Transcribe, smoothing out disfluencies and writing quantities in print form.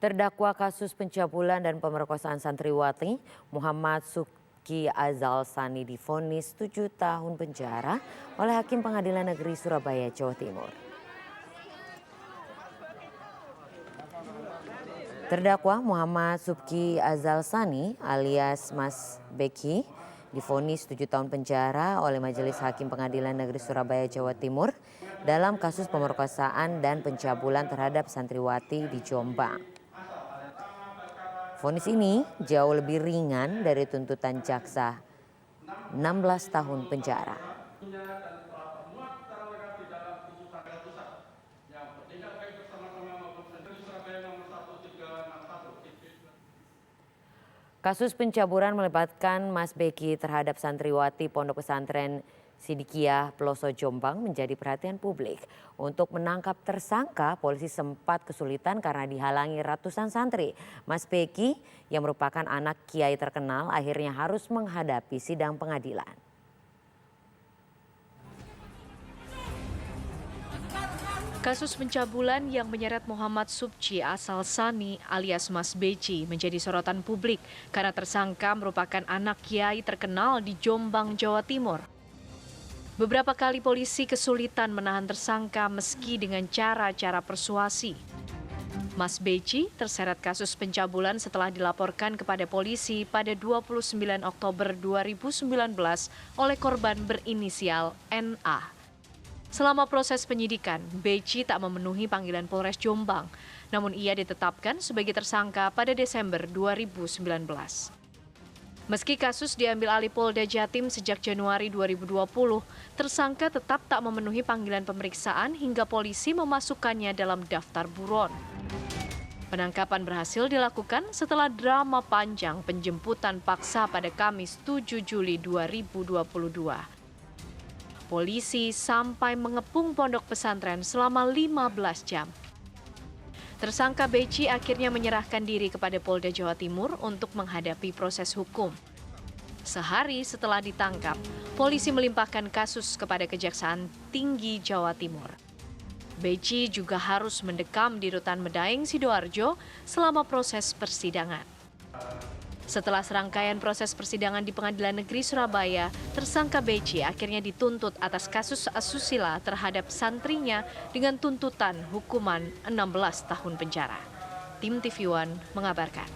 Terdakwa kasus pencabulan dan pemerkosaan santriwati Muhammad Subki Azal Sani divonis 7 tahun penjara oleh Hakim Pengadilan Negeri Surabaya, Jawa Timur. Terdakwa Muhammad Subki Azal Sani alias Mas Beki divonis 7 tahun penjara oleh Majelis Hakim Pengadilan Negeri Surabaya, Jawa Timur dalam kasus pemerkosaan dan pencabulan terhadap santriwati di Jombang. Vonis ini jauh lebih ringan dari tuntutan jaksa, 16 tahun penjara. Kasus pencabulan melibatkan Mas Beki terhadap santriwati Pondok Pesantren Sidikiyah Peloso Jombang menjadi perhatian publik. Untuk menangkap tersangka, polisi sempat kesulitan karena dihalangi ratusan santri. Mas Beki yang merupakan anak kiai terkenal akhirnya harus menghadapi sidang pengadilan. Kasus pencabulan yang menyeret Muhammad Subki Azal Sani alias Mas Beki menjadi sorotan publik karena tersangka merupakan anak kiai terkenal di Jombang, Jawa Timur. Beberapa kali polisi kesulitan menahan tersangka meski dengan cara-cara persuasi. Mas Beki terseret kasus pencabulan setelah dilaporkan kepada polisi pada 29 Oktober 2019 oleh korban berinisial NA. Selama proses penyidikan, Beki tak memenuhi panggilan Polres Jombang, namun ia ditetapkan sebagai tersangka pada Desember 2019. Meski kasus diambil alih Polda Jatim sejak Januari 2020, tersangka tetap tak memenuhi panggilan pemeriksaan hingga polisi memasukkannya dalam daftar buron. Penangkapan berhasil dilakukan setelah drama panjang penjemputan paksa pada Kamis 7 Juli 2022. Polisi sampai mengepung pondok pesantren selama 15 jam. Tersangka Beki akhirnya menyerahkan diri kepada Polda Jawa Timur untuk menghadapi proses hukum. Sehari setelah ditangkap, polisi melimpahkan kasus kepada Kejaksaan Tinggi Jawa Timur. Beki juga harus mendekam di Rutan Medaeng, Sidoarjo selama proses persidangan. Setelah serangkaian proses persidangan di Pengadilan Negeri Surabaya, tersangka Beki akhirnya dituntut atas kasus asusila terhadap santrinya dengan tuntutan hukuman 16 tahun penjara. Tim TV One mengabarkan.